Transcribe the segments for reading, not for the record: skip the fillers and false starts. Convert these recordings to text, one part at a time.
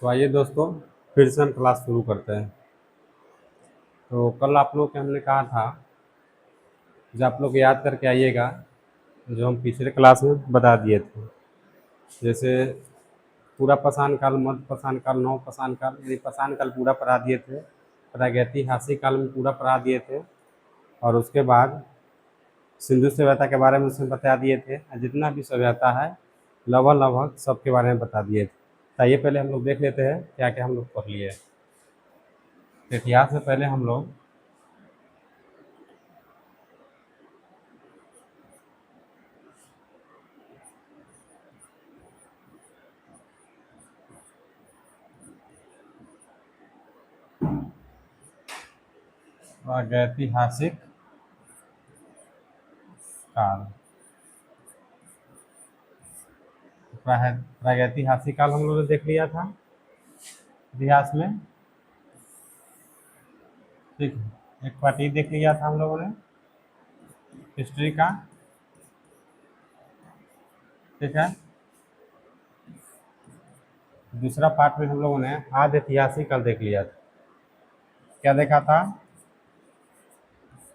तो आइए दोस्तों, फिर से हम क्लास शुरू करते हैं। तो कल आप लोग के हमने कहा था, जो आप लोग याद करके आइएगा, जो हम पिछले क्लास में बता दिए थे। जैसे पूरा पाषाण काल, मध्य पाषाण काल, नव पाषाण काल, यानी पाषाण काल पूरा पढ़ा दिए थे। प्रागैतिहासिक काल में पूरा पढ़ा दिए थे। और उसके बाद सिंधु सभ्यता के बारे में उसमें बता दिए थे। और जितना भी सभ्यता है लगभग लगभग सबके बारे में बता दिए थे। तो ये पहले हम लोग देख लेते हैं क्या क्या हम लोग पढ़ लिए। तो इतिहास में पहले हम लोग प्रागैतिहासिक काल, प्रागैतिहासिक काल हम लोगों ने देख लिया था इतिहास में। ठीक है, एक पार्ट ये देख लिया था हम लोगों ने हिस्ट्री का। ठीक है, दूसरा पार्ट में हम लोगों ने आद्य ऐतिहासिक काल देख लिया था। क्या देखा था?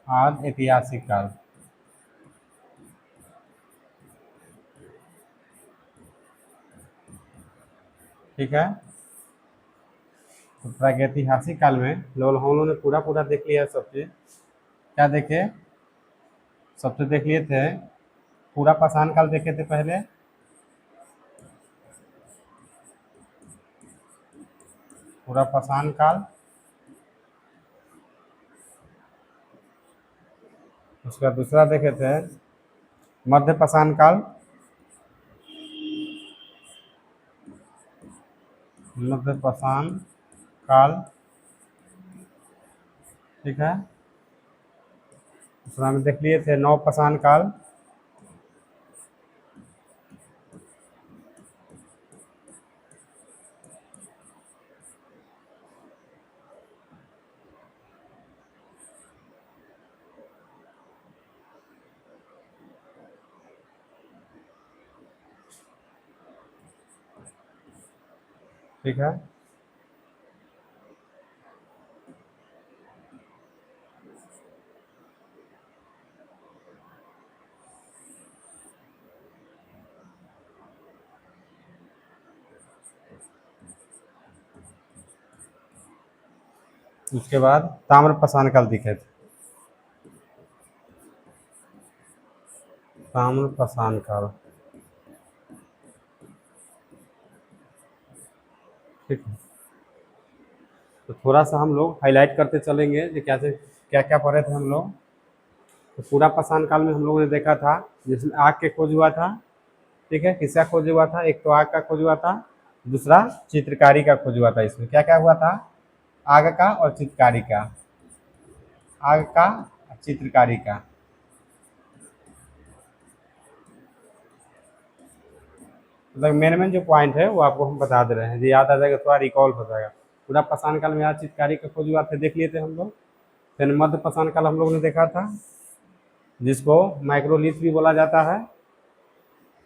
आद्य ऐतिहासिक काल। ठीक है, तो प्रागैतिहासिक काल में लोग हम लोगों ने पूरा पूरा देख लिया सब चीज। क्या देखे? सबसे देख लिए थे, पूरा पाषाण काल देखे थे पहले। पूरा पाषाण काल, उसका दूसरा देखे थे मध्य पाषाण काल। मध्य पाषाण काल। ठीक है, दूसरा में देख लिए थे नव पाषाण काल। ठीक है, उसके बाद ताम्र पाषाण काल दिखे थे। ताम्र पाषाण काल। ठीक है, तो थोड़ा सा हम लोग हाईलाइट करते चलेंगे कि क्या क्या पढ़े थे हम लोग। तो पूरा पाषाण काल में हम लोगों ने देखा था जिसमें आग के खोज हुआ था। ठीक है, किसका खोज हुआ था? एक तो आग का खोज हुआ था, दूसरा चित्रकारी का खोज हुआ था। इसमें क्या क्या हुआ था? आग का और चित्रकारी का। आग का और चित्रकारी का। मतलब मेन मेन जो पॉइंट है वो आपको हम बता दे रहे हैं, जो याद आ जाएगा, थोड़ा रिकॉल हो जाएगा। पूरा पाषाण काल में आज चित्रकारी का खोज हुआ था, देख लिए थे हम लोग। फिर मध्य पाषाण काल हम लोग ने देखा था, जिसको माइक्रोलिथ भी बोला जाता है।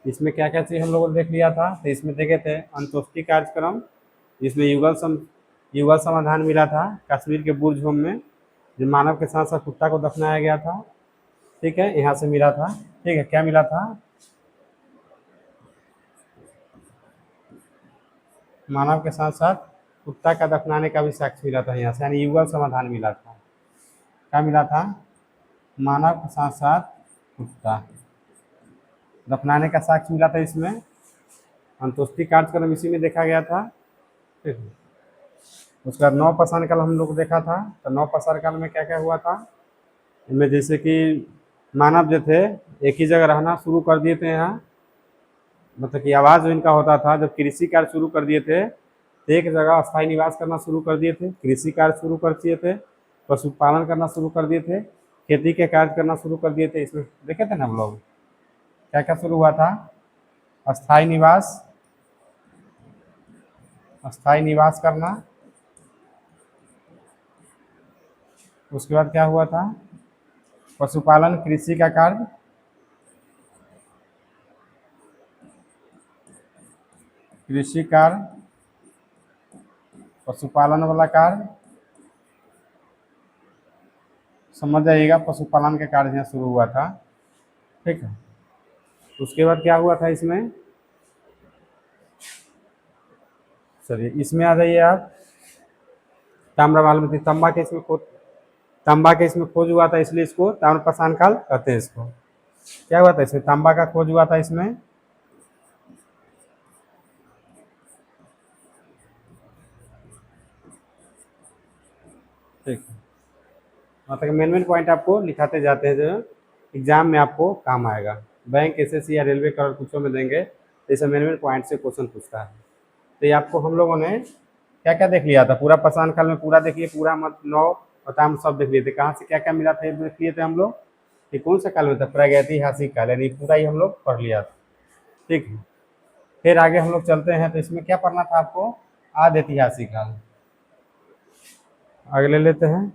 इसमें क्या क्या चीज़ हम लोगों ने देख लिया था? तो इसमें देखे थे अंतोष्टि कार्यक्रम, जिसमें युगल समाधान मिला था कश्मीर के बुर्ज होम में, जो मानव के साथ साथ कुत्ता को दफनाया गया था। ठीक है, यहाँ से मिला था। ठीक है, क्या मिला था? मानव के साथ साथ कुत्ता का दफनाने का भी साक्ष्य मिला था यहाँ से, यानी युगल समाधान मिला था। क्या मिला था? मानव के साथ साथ कुत्ता दफनाने का साक्ष्य मिला था इसमें। अंतोष्टि कार्यक्रम इसी में देखा गया था। ठीक है, उसका नौ पाषाण काल हम लोग देखा था। तो नौ पाषाण काल में क्या क्या हुआ था? इनमें जैसे कि मानव जो थे एक ही जगह रहना शुरू कर दिए थे यहाँ। मतलब कि आवाज़ जो इनका होता था, जब कृषि कार्य शुरू कर दिए थे तो एक जगह अस्थायी निवास करना शुरू कर दिए थे, कृषि कार्य शुरू कर दिए थे, पशुपालन करना शुरू कर दिए थे, खेती के कार्य करना शुरू कर दिए थे। इसमें देखे थे ना हम लोग क्या क्या शुरू हुआ था? अस्थायी निवास, अस्थायी निवास करना। उसके बाद क्या हुआ था? पशुपालन, कृषि का कार्य। कृषि कार्य, पशुपालन वाला कार्य, समझ जाइएगा, पशुपालन का कार्य यहाँ शुरू हुआ था। ठीक है, उसके बाद क्या हुआ था इसमें, चलिए इसमें आ जाइए आप। ताम्रपाल में तांबा के इसमें खोज, तांबा के इसमें खोज हुआ था, इसलिए इसको ताम्रपाषाण काल कहते हैं इसको। क्या हुआ था इसमें, तांबा का खोज हुआ था इसमें। ठीक है, मतलब मेन मेन पॉइंट आपको लिखाते जाते हैं जो एग्जाम में आपको काम आएगा। बैंक, एसएससी या रेलवे कलर कुछों में देंगे तो इसे मेन मेन पॉइंट से क्वेश्चन पूछता है। तो ये आपको हम लोगों ने क्या क्या देख लिया था, पूरा पाषाण काल में पूरा देखिए, पूरा मत नौ बताम सब देख लिए थे। कहाँ से क्या क्या मिला था ये देख लिए थे हम लोग। ये कौन सा काल में था, प्रागैतिहासिक काल, यानी पूरा ही हम लोग पढ़ लिया था। ठीक है, फिर आगे हम लोग चलते हैं, तो इसमें क्या पढ़ना था आपको, आदि ऐतिहासिक काल। आगे ले लेते हैं,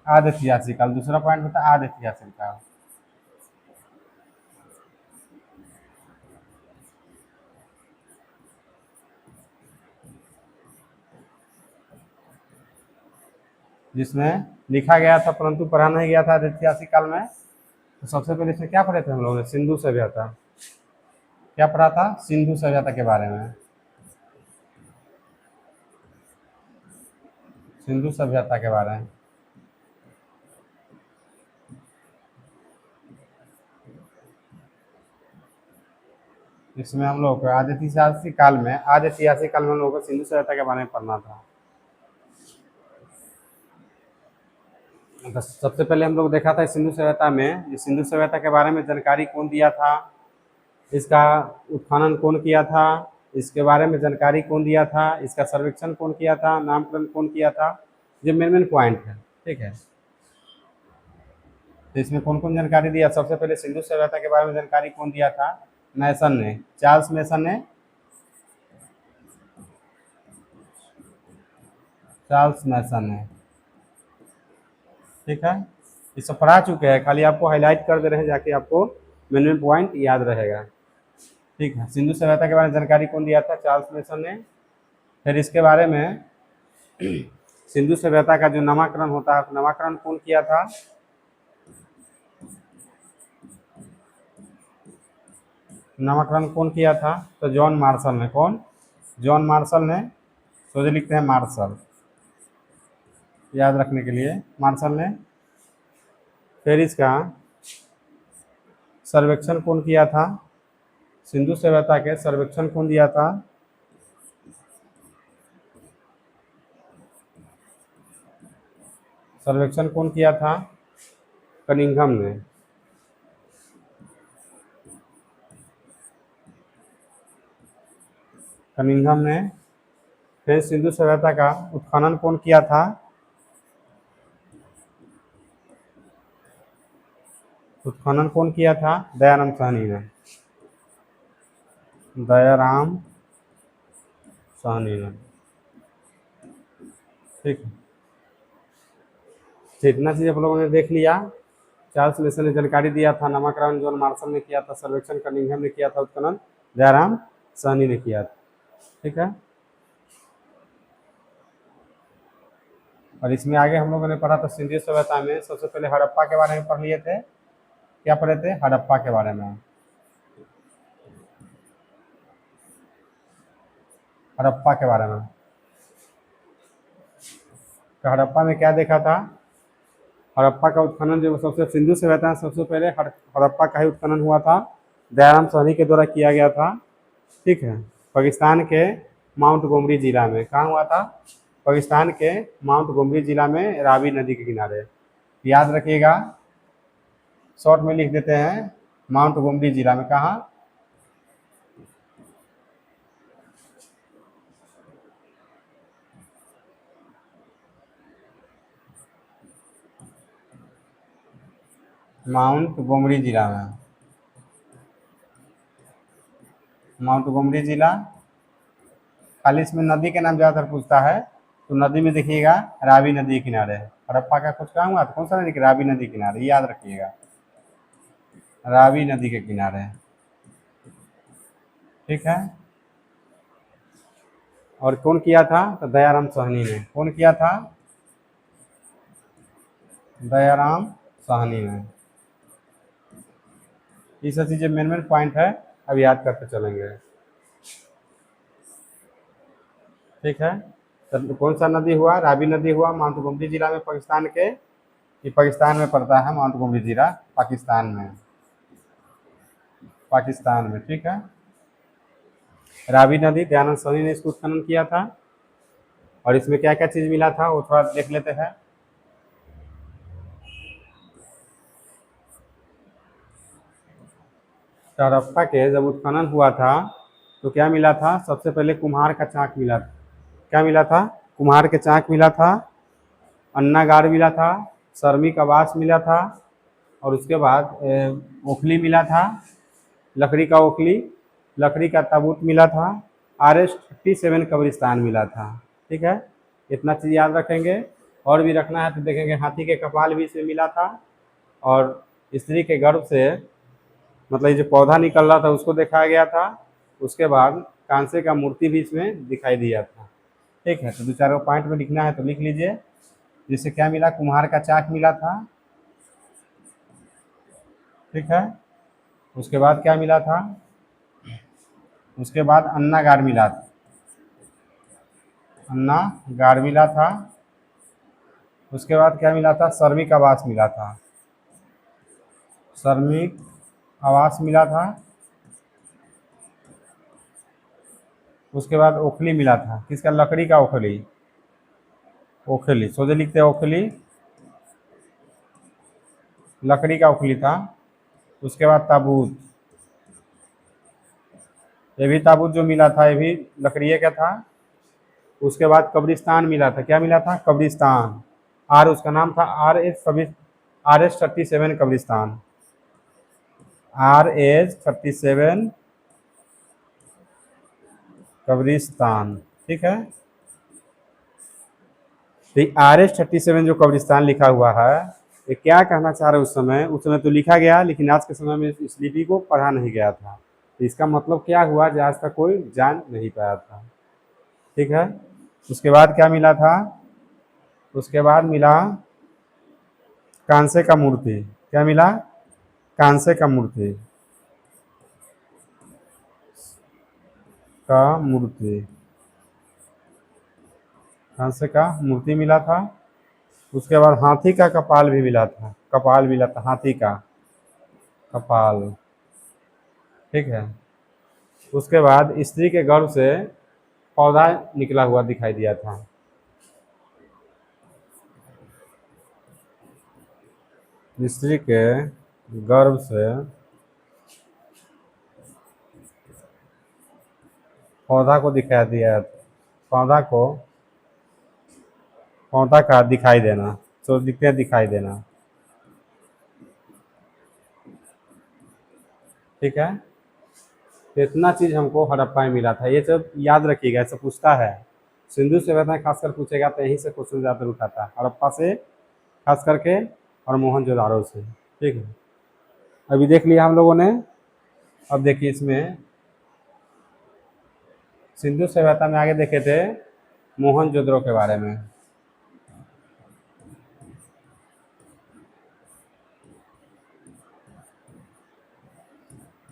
आदि ऐतिहासिक काल, दूसरा पॉइंट होता है आदि ऐतिहासिक काल। जिसमें लिखा गया था परंतु पढ़ा नहीं गया था ऐतिहासिक काल में। तो सबसे पहले इसमें क्या पढ़े थे हम लोगों ने, सिंधु सभ्यता। क्या पढ़ा था, सिंधु सभ्यता के बारे में, सिंधु सभ्यता के बारे में। इसमें हम लोग को आदि ऐतिहासिक काल में, आदि ऐतिहासिक काल में हम लोगों को सिंधु सभ्यता के बारे में पढ़ना था। तो सबसे पहले हम लोग देखा था सिंधु सभ्यता में, सिंधु सभ्यता के बारे में जानकारी कौन दिया था, इसका उत्खनन कौन किया था, इसके बारे में जानकारी कौन दिया था, इसका सर्वेक्षण कौन किया था, नामकरण कौन किया था, ये मेन मेन पॉइंट है। ठीक है, तो इसमें कौन कौन जानकारी दिया, सबसे पहले सिंधु सभ्यता के बारे में जानकारी कौन दिया था, मैसन ने, चार्ल्स मैसन ने, चार्ल्स मैसन ने। ठीक है, ये सब पढ़ा चुके हैं, खाली आपको हाईलाइट कर दे रहे हैं, जाके आपको मेन मेन पॉइंट याद रहेगा। ठीक है, सिंधु सभ्यता के बारे में जानकारी कौन दिया था, चार्ल्स मैसन ने। फिर इसके बारे में सिंधु सभ्यता का जो नामकरण होता है, नामकरण कौन किया था, नामकरण कौन किया था, तो जॉन मार्शल ने। कौन, जॉन मार्शल ने, सोचे लिखते हैं मार्शल, याद रखने के लिए, मार्शल ने। फिर इसका सर्वेक्षण कौन किया था, सिंधु सभ्यता के सर्वेक्षण कौन दिया था, सर्वेक्षण कौन किया था, कनिंघम ने। कनिंघम ने। फिर सिंधु सभ्यता का उत्खनन कौन किया था, उत्खनन कौन किया था, दयाराम साहनी ने, दयाराम साहनी ने। ठीक है, तो इतना चीज़ आप लोगों ने देख लिया। चार्ल्स मैसन ने जानकारी दिया था, नामकरण जॉन मार्शल ने किया था, सर्वेक्षण कनिंघम ने किया था, उत्खनन दयाराम साहनी ने किया था। ठीक है, और इसमें आगे हम लोगों ने पढ़ा था सिंधु सभ्यता में, सबसे पहले हड़प्पा के बारे में पढ़ लिए थे। क्या पढ़े थे, हड़प्पा के बारे में। हड़प्पा के बारे में, तो हड़प्पा में क्या देखा था, हड़प्पा का उत्खनन जो सबसे सिंधु सभ्यता है, सबसे पहले हड़प्पा का ही उत्खनन हुआ था, दयाराम साहनी के द्वारा किया गया था। ठीक है, पाकिस्तान के माउंट गोमरी जिला में, कहाँ हुआ था, पाकिस्तान के माउंट गोमरी जिला में, रावी नदी के किनारे। याद रखिएगा, शॉर्ट में लिख देते हैं, माउंट गोमरी जिला में, कहाँ, माउंट गोमरी जिला में, माउंट गोमरी जिला। खाली इसमें नदी के नाम ज़्यादातर पूछता है, तो नदी में देखिएगा रावी नदी के किनारे है। हड़प्पा का कुछ काम हुआ तो कौन सा नदी, रावी नदी के किनारे, याद रखिएगा, रावी नदी के किनारे। ठीक है, और कौन किया था? तो दयाराम साहनी ने। कौन किया था? दयाराम साहनी ने। ये सब चीज़ें मेन मेन पॉइंट है, अब याद करते चलेंगे। ठीक है, तो कौन सा नदी हुआ? रावी नदी हुआ माउंट गोमती जिला में पाकिस्तान के। ये पाकिस्तान में पड़ता है माउंट गोमती जिला, पाकिस्तान में। पाकिस्तान में, ठीक है। रावी नदी, दयानंद साहनी ने इसको उत्खनन किया था। और इसमें क्या क्या चीज़ मिला था वो थोड़ा देख लेते हैं। हड़प्पा के जब उत्खनन हुआ था तो क्या मिला था? सबसे पहले कुम्हार का चाक मिला था। क्या मिला था? कुम्हार के चाक मिला था, अन्नागार मिला था, श्रमिक आवास मिला था, और उसके बाद ओखली मिला था, लकड़ी का ओखली, लकड़ी का ताबूत मिला था, RS-37 कब्रिस्तान मिला था। ठीक है, इतना चीज़ याद रखेंगे। और भी रखना है तो देखेंगे हाथी के कपाल भी इसमें मिला था, और स्त्री के गर्भ से मतलब ये जो पौधा निकल रहा था उसको दिखाया गया था। उसके बाद कांसे का मूर्ति भी इसमें दिखाई दिया था। ठीक है, तो दो चार पॉइंट में लिखना है तो लिख लीजिए। जिससे क्या मिला? कुम्हार का चाक मिला था। ठीक है, उसके बाद क्या मिला था? उसके बाद अन्नागार मिला था। अन्नागार मिला था। उसके बाद क्या मिला था? श्रमिक आवास मिला था। श्रमिक आवास मिला था। उसके बाद ओखली मिला था। किसका? लकड़ी का ओखली। ओखली सोचे लिखते हैं, ओखली लकड़ी का ओखली था। उसके बाद ताबूत, ये भी ताबूत जो मिला था ये भी लकड़िए का था। उसके बाद कब्रिस्तान मिला था। क्या मिला था? कब्रिस्तान। उसका नाम था RS-37 कब्रिस्तान। RS-37 कब्रिस्तान। ठीक है, तो RS-37 जो कब्रिस्तान लिखा हुआ है, ये क्या कहना चाह रहे? उस समय तो लिखा गया, लेकिन आज के समय में इस लिपि को पढ़ा नहीं गया था। तो इसका मतलब क्या हुआ जो आज तक कोई जान नहीं पाया था। ठीक है, उसके बाद क्या मिला था? उसके बाद मिला कांसे का मूर्ति। क्या मिला? कांसे का मूर्ति। का मूर्ति, कांसे का मूर्ति मिला था। उसके बाद हाथी का कपाल भी मिला था। कपाल मिला था, हाथी का कपाल। ठीक है, उसके बाद स्त्री के गर्भ से पौधा निकला हुआ दिखाई दिया था। स्त्री के गर्भ से पौधा को दिखाई दिया। पौधा को, पौधा का दिखाई देना, तो दिखते दिखाई देना। ठीक है, तो इतना चीज़ हमको हड़प्पा में मिला था। ये सब याद रखिएगा, ऐसा पूछता है। सिंधु सभ्यता में खासकर पूछेगा तो यहीं से क्वेश्चन ज़्यादा उठाता है, हड़प्पा से खास करके, और मोहनजोदाड़ो से। ठीक है, अभी देख लिया हम लोगों ने। अब देखिए इसमें सिंधु सभ्यता में आगे देखे थे मोहनजोदड़ो के बारे में।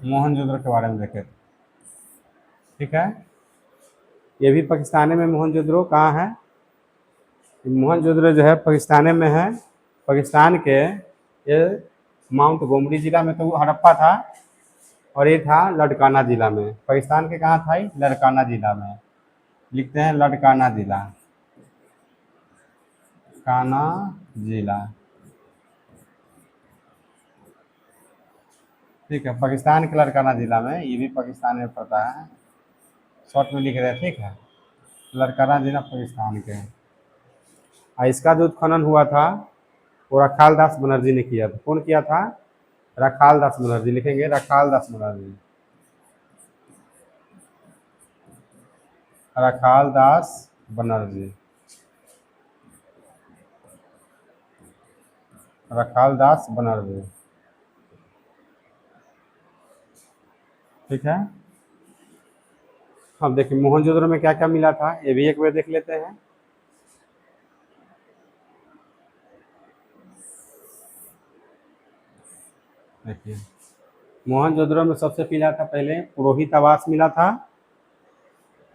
मोहनजोदड़ो के बारे में देखे थे। ठीक है, ये भी पाकिस्तान में मोहनजोदड़ो कहाँ है? मोहनजोदड़ो जो है पाकिस्तान में है। पाकिस्तान के ये माउंट गोमती जिला में तो वो हड़प्पा था, और ये था लड़काना जिला में। पाकिस्तान के कहाँ था? ये लड़काना जिला में। लिखते हैं लड़काना जिला, काना जिला। ठीक है, पाकिस्तान के लड़काना जिला में, ये भी पाकिस्तान में पड़ता है। शॉर्ट में लिख रहे हैं, ठीक है। लड़काना जिला पाकिस्तान के। और इसका जो उत्खनन हुआ था वो रखाल दास बनर्जी ने किया था। कौन किया था? रखाल दास बनर्जी। लिखेंगे रखाल दास बनर्जी। रखाल दास बनर्जी। रखाल दास बनर्जी। ठीक है, अब देखिए मोहनजोदड़ो में क्या क्या मिला था, ये भी एक बार देख लेते हैं। देखिए मोहनजोदड़ो में सबसे मिला था पहले पुरोहित आवास मिला था,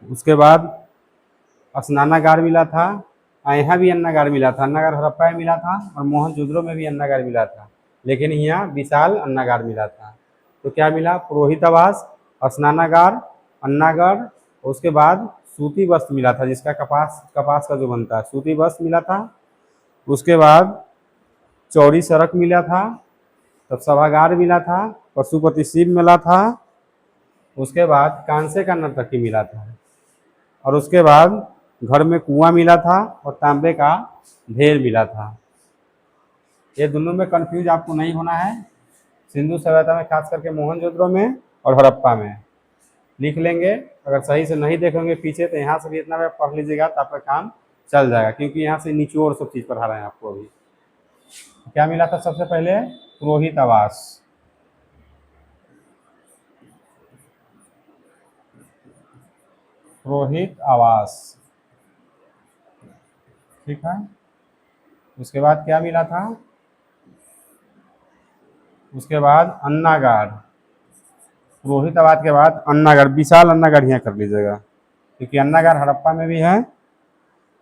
उसके बाद स्नानागार मिला था, यहाँ भी अन्नागार मिला था, अन्नागार हड़प्पा में मिला था और मोहनजोदड़ो में भी अन्नागार मिला था, लेकिन यहाँ विशाल अन्नागार मिला था। तो क्या मिला, पुरोहित आवास, स्नानागार, अन्नागार, उसके बाद सूती वस्त्र मिला था जिसका कपास कपास का जो बनता है सूती वस्त्र मिला था। उसके बाद चौड़ी सड़क मिला था, तब सभागार मिला था, पशुपति शिव मिला था, उसके बाद कांसे का नर्तकी मिला था, और उसके बाद घर में कुआं मिला था और तांबे का ढेर मिला था। ये दोनों में कंफ्यूज आपको नहीं होना है, सिंधु सभ्यता में खास करके मोहनजोदड़ो में और हड़प्पा में लिख लेंगे। अगर सही से नहीं देखेंगे पीछे तो यहाँ से भी इतना पढ़ लीजिएगा तो आपका काम चल जाएगा, क्योंकि यहाँ से निचोड़ सब चीज़ पढ़ा रहे हैं आपको। अभी क्या मिला था सबसे पहले, पुरोहित आवास, पुरोहित आवास, ठीक है। उसके बाद क्या मिला था, उसके बाद अन्नागार, पुरोहित आवास के बाद अन्नागार, विशाल अन्नागार यहाँ कर लीजिएगा, क्योंकि अन्नागार हड़प्पा में भी है,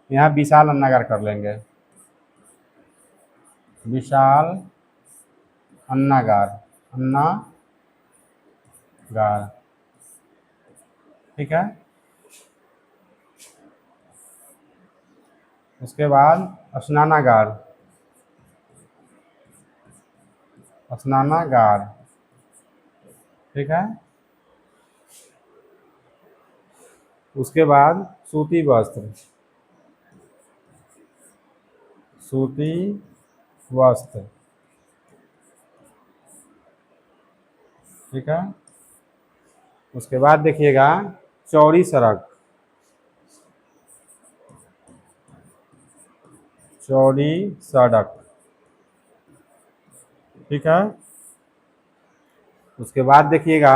यहाँ विशाल अन्नागार कर लेंगे, विशाल अन्नागार, अन्नागार, ठीक है। उसके बाद स्नानागार, स्नानागार, ठीक है। उसके बाद सूती वस्त्र, सूती वस्त्र, ठीक है। उसके बाद देखिएगा चौड़ी सड़क, चौड़ी सड़क, ठीक है। उसके बाद देखिएगा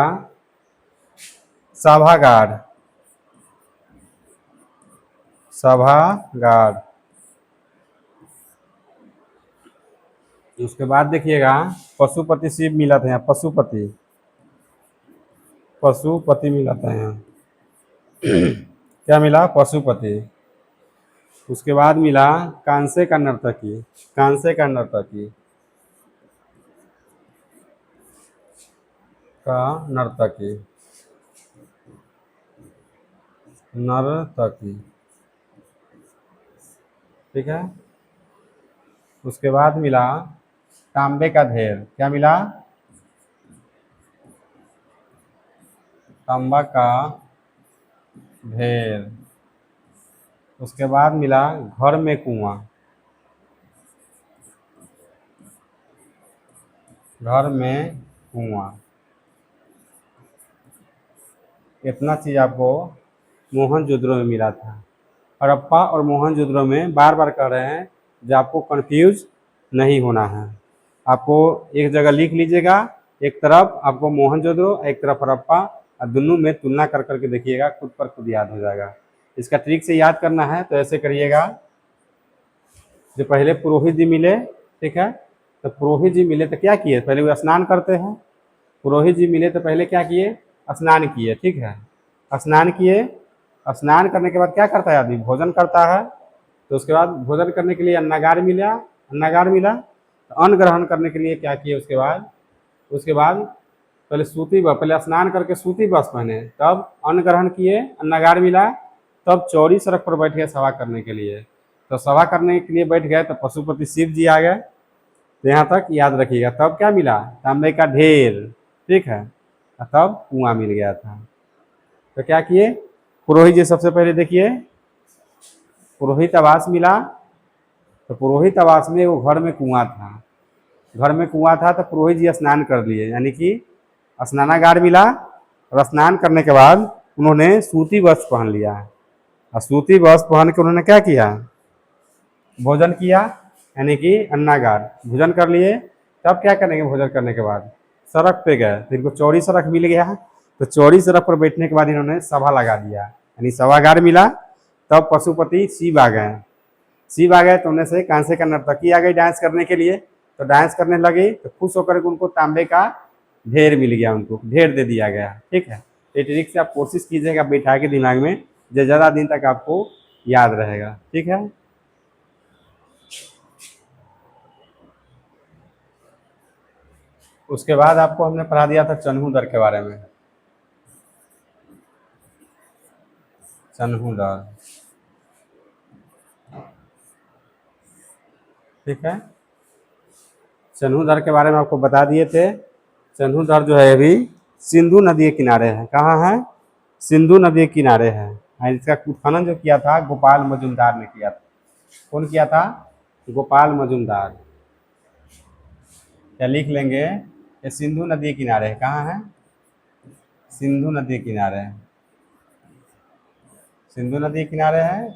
सभागार, सभागार, उसके बाद देखिएगा पशुपति शिव मिला था यहाँ, पशुपति, पशुपति मिला था यहाँ क्या मिला, पशुपति। उसके बाद मिला कांसे का नर्तकी, कांसे का नर्तकी, का नर्तकी, नर्तकी, ठीक है। उसके बाद मिला तांबे का ढेर, क्या मिला, तांबा का ढेर। उसके बाद मिला घर में कुआं, घर में कुआं। इतना चीज़ आपको मोहनजोदड़ो में मिला था। हड़प्पा और मोहनजोदड़ो में बार बार कह रहे हैं जो आपको कंफ्यूज नहीं होना है। आपको एक जगह लिख लीजिएगा, एक तरफ आपको मोहनजोदड़ो, एक तरफ हड़प्पा, और दोनों में तुलना कर करके देखिएगा, खुद पर खुद याद हो जाएगा। इसका ट्रिक से याद करना है तो ऐसे करिएगा, जो पहले पुरोहित जी मिले, ठीक है, तो पुरोहित जी मिले तो क्या किए, पहले वो स्नान करते हैं। पुरोहित जी मिले तो पहले क्या किए, स्नान किए, ठीक है। स्नान किए, स्नान करने के बाद क्या करता है आदमी, भोजन करता है। तो उसके बाद भोजन करने के लिए अन्नागार मिला, अन्नागार मिला, तो अन्न ग्रहण करने के लिए क्या किए, उसके बाद पहले स्नान करके सूती वस्त्र पहने, तब अन्न ग्रहण किए, अन्नागार मिला, तब चौड़ी सड़क पर बैठ गए सभा करने के लिए। तो सभा करने के लिए बैठ गए तो पशुपति शिव जी आ गए। तो यहाँ तक याद रखिएगा। तब क्या मिला, तांबे का ढेर, ठीक है, तब कुआं मिल गया था। तो क्या किए, पुरोहित जी सबसे पहले देखिए पुरोहित आवास मिला, तो पुरोहित आवास में वो घर में कुआं था, घर में कुआं था, तो पुरोहित जी स्नान कर लिए, यानी कि स्नानागार मिला, और स्नान करने के बाद उन्होंने सूती वस्त्र पहन लिया, और सूती वस्त्र पहन के उन्होंने क्या किया, भोजन किया, यानी कि अन्नागार, भोजन कर लिए। तब क्या करेंगे, भोजन करने के बाद सड़क पे गए, तो इनको चौड़ी सड़क मिल गया, तो चौड़ी सड़क पर बैठने के बाद इन्होंने सभा लगा दिया, यानी सभागार मिला। तब पशुपति शिव आ गए। शिव आ गए तो उन्हें से कांसे का नर्तकी आ गई डांस करने के लिए। तो डांस करने लगी तो खुश होकर के उनको तांबे का ढेर मिल गया, उनको ढेर दे दिया गया। ठीक है, ये ट्रिक से आप कोशिश कीजिएगा बैठा के दिमाग में, जो ज़्यादा दिन तक आपको याद रहेगा। ठीक है, उसके बाद आपको हमने पढ़ा दिया था चन्हू दर के बारे में। चन्हू दर, ठीक है, चन्हू दर के बारे में आपको बता दिए थे। चन्हू दर जो है अभी सिंधु नदी के किनारे है। कहाँ है? सिंधु नदी के किनारे है। इसका उत्खनन जो किया था गोपाल मजुमदार ने किया था। कौन किया था? गोपाल मजुमदार। क्या लिख लेंगे? ये सिंधु नदी के किनारे है। कहाँ है? सिंधु नदी के किनारे है। सिंधु नदी के किनारे है।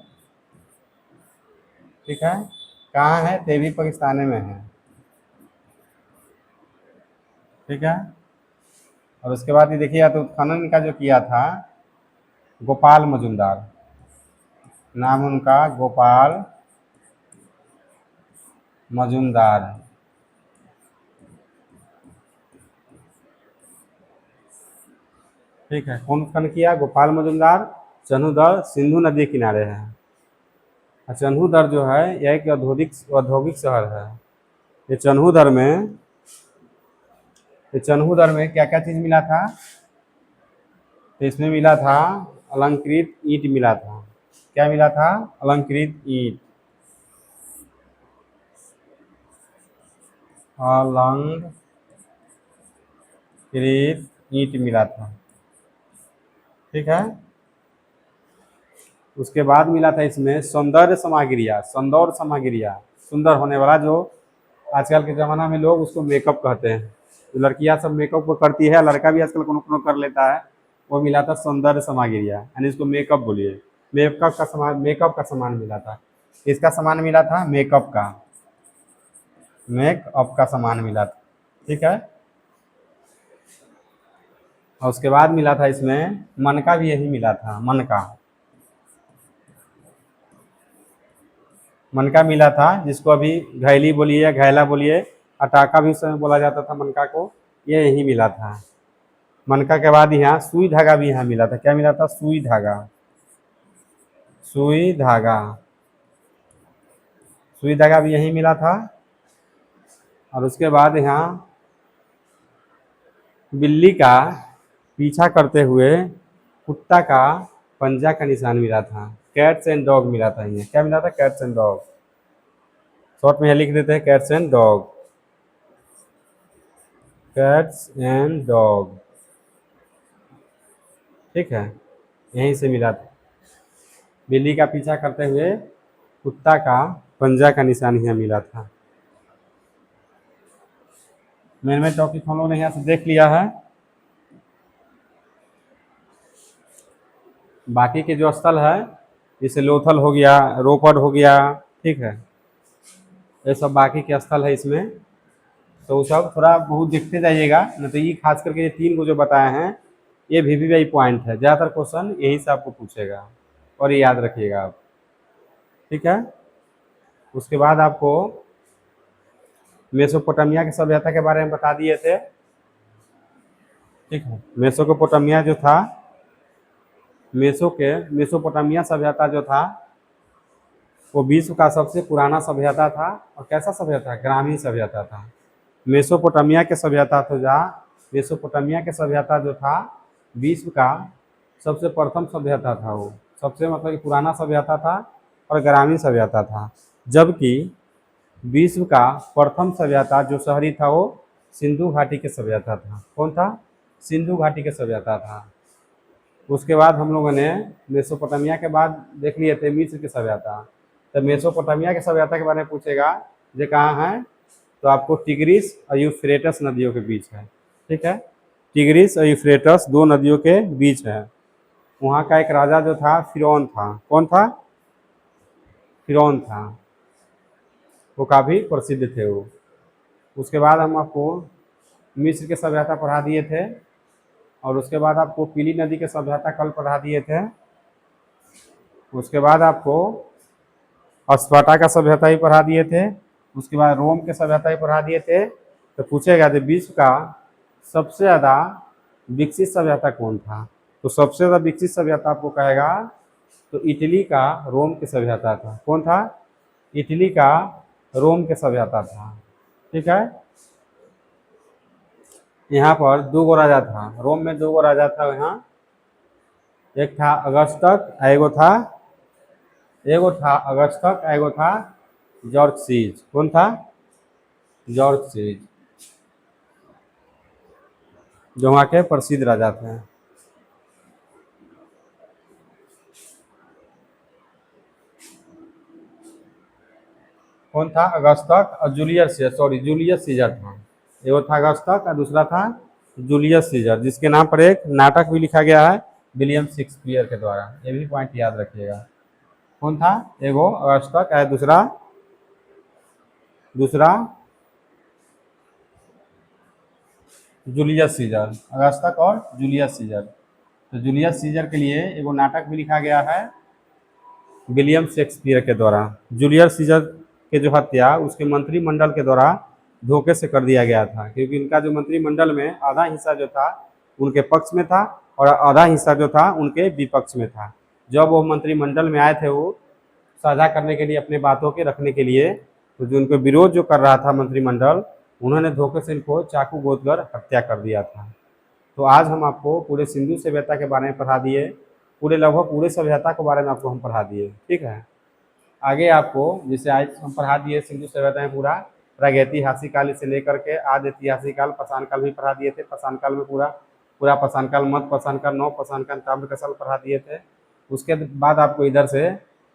ठीक है, कहाँ है? तो ये भी पाकिस्तान में है। ठीक है, और उसके बाद ये देखिए तो उत्खनन का जो किया था गोपाल मजुमदार, नाम उनका गोपाल मजुमदार। ठीक है, कौन उत्खनन किया? गोपाल मजुमदार। चन्हू दर सिंधु नदी के किनारे है। चन्हू दर जो है यह एक औद्योगिक शहर है। ये चन्हू दर में क्या क्या चीज़ मिला था? तो इसमें मिला था अलंकृत ईंट मिला था। क्या मिला था? अलंकृत ईंट। अलंकृत ईंट मिला था। ठीक है, उसके बाद मिला था इसमें सौंदर्य सामग्रियाँ। सौंदर्य सामग्रियाँ, सुंदर होने वाला, जो आजकल के ज़माना में लोग उसको मेकअप कहते हैं। जो लड़कियाँ सब मेकअप को करती है, लड़का भी आजकल कोनो कोनो कर लेता है, वो मिला था सौंदर्य सामग्रियाँ, यानी इसको मेकअप बोलिए। मेकअप का सामान मिला था। किसका सामान मिला था? मेकअप का सामान मिला था। ठीक है, और उसके बाद मिला था इसमें मनका भी यही मिला था। मनका मिला था, जिसको अभी घैली बोलिए या घैला बोलिए, अटाका भी उस समय बोला जाता था मनका को, ये यही मिला था। मनका के बाद यहाँ सुई धागा भी यहाँ मिला था। क्या मिला था? सुई धागा। सुई धागा, सुई धागा भी यही मिला था। और उसके बाद यहाँ बिल्ली का पीछा करते हुए कुत्ता का पंजा का निशान मिला था। कैट्स एंड डॉग मिला था। ये क्या मिला था? Cats and dog. शॉर्ट में यह लिख देते हैं cats and dog. Cats and dog, ठीक है, यहीं से मिला था। बिल्ली का पीछा करते हुए कुत्ता का पंजा का निशान यहाँ मिला था। मेन टॉपिक हम लोगों ने यहाँ से देख लिया है। बाकी के जो स्थल है, जैसे लोथल हो गया, रोपड़ हो गया, ठीक है, ये सब बाकी के स्थल है इसमें। तो वो सब थोड़ा बहुत देखते जाइएगा, न तो ये खास करके ये 3 को जो बताए हैं ये VVI पॉइंट है। ज़्यादातर क्वेश्चन यही से आपको पूछेगा और ये याद रखिएगा आप। ठीक है, उसके बाद आपको मेसोपोटामिया की सभ्यता के बारे में बता दिए थे। ठीक है, मेसोपोटामिया जो था, मेसोपोटामिया सभ्यता जो था वो विश्व का सबसे पुराना सभ्यता था। और कैसा सभ्यता? ग्रामीण सभ्यता था। मेसोपोटामिया के सभ्यता तो मेसोपोटामिया के सभ्यता जो था विश्व का सबसे प्रथम सभ्यता था। वो सबसे मतलब कि पुराना सभ्यता था और ग्रामीण सभ्यता था। जबकि विश्व का प्रथम सभ्यता जो शहरी था वो सिंधु घाटी के सभ्यता था। कौन था? सिंधु घाटी के सभ्यता था। उसके बाद हम लोगों ने मेसोपोटामिया के बाद देख लिए थे मिस्र की सभ्यता। तो मेसोपोटामिया की सभ्यता के बारे में पूछेगा जो कहाँ है, तो आपको टिग्रिस और यूफ्रेटस नदियों के बीच है। ठीक है, टिग्रिस और यूफ्रेटस 2 नदियों के बीच है। वहाँ का एक राजा जो था फिरौन था। कौन था? फिरौन था, वो काफ़ी प्रसिद्ध थे वो। उसके बाद हम आपको मिस्र के सभ्यता पढ़ा दिए थे। और उसके बाद आपको पीली नदी के सभ्यता कल पढ़ा दिए थे। उसके बाद आपको स्पार्टा का सभ्यता ही पढ़ा दिए थे। उसके बाद रोम के सभ्यता ही पढ़ा दिए थे। तो पूछेगा कि विश्व का सबसे ज़्यादा विकसित सभ्यता कौन था, तो सबसे ज़्यादा विकसित सभ्यता आपको कहेगा तो इटली का रोम के सभ्यता था। कौन था? इटली का रोम के सभ्यता था। ठीक है, यहाँ पर दो गो राजा था, रोम में दो गो राजा था यहाँ, एक था अगस्टक, एगो था अगस्टक, एगो था जॉर्ज सीज। कौन था? जॉर्ज सीज, जो वहाँ के प्रसिद्ध राजा थे। कौन था? अगस्टक और Julius scissor, sorry Julius Caesar था। एगो था अगस्टक और दूसरा था जूलियस सीजर, जिसके नाम पर एक नाटक भी लिखा गया है विलियम शेक्सपियर के द्वारा। ये भी पॉइंट याद रखिएगा। कौन था? एगो अगस्टक है, दूसरा जूलियस सीजर। अगस्टक और जूलियस सीजर। तो जूलियस सीजर के लिए एगो नाटक भी लिखा गया है विलियम शेक्सपियर के द्वारा। जूलियस सीजर के जो हत्या उसके मंत्रिमंडल के द्वारा धोखे से कर दिया गया था, क्योंकि इनका जो मंत्रिमंडल में आधा हिस्सा जो था उनके पक्ष में था और आधा हिस्सा जो था उनके विपक्ष में था। जब वो मंत्रिमंडल में आए थे वो साझा करने के लिए, अपने बातों के रखने के लिए, तो जो उनको विरोध जो कर रहा था मंत्रिमंडल, उन्होंने धोखे से इनको चाकू गोद कर हत्या कर दिया था। तो आज हम आपको पूरे सिंधु सभ्यता के बारे में पढ़ा दिए, पूरे लगभग पूरे सभ्यता के बारे में आपको हम पढ़ा दिए। ठीक है, आगे आपको जैसे आज हम पढ़ा दिए सिंधु सभ्यता में पूरा प्रागैतिहासिक काल से लेकर के आदि ऐतिहासिक काल, पाषाण काल भी पढ़ा दिए थे। पाषाण काल में पूरा पाषाण काल, मध्य पाषाण काल, नव पाषाण काल, ताम्र काल पढ़ा दिए थे। उसके बाद आपको इधर से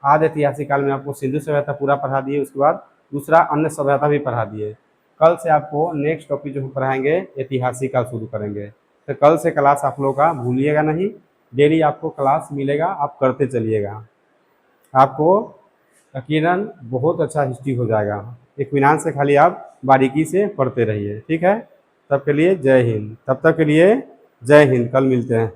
आदि ऐतिहासिक काल में आपको सिंधु सभ्यता पूरा पढ़ा दिए। उसके बाद दूसरा अन्य सभ्यता भी पढ़ा दिए। कल से आपको नेक्स्ट टॉपिक जो हम पढ़ाएंगे ऐतिहासिक काल शुरू करेंगे। तो कल से क्लास आप लोगों का भूलिएगा नहीं, डेली आपको क्लास मिलेगा, आप करते चलिएगा। आपको यकीनन बहुत अच्छा हिस्ट्री हो जाएगा। इत्मीनान से खाली आप बारीकी से पढ़ते रहिए। ठीक है, तब के लिए जय हिंद। तब तक के लिए जय हिंद। कल मिलते हैं।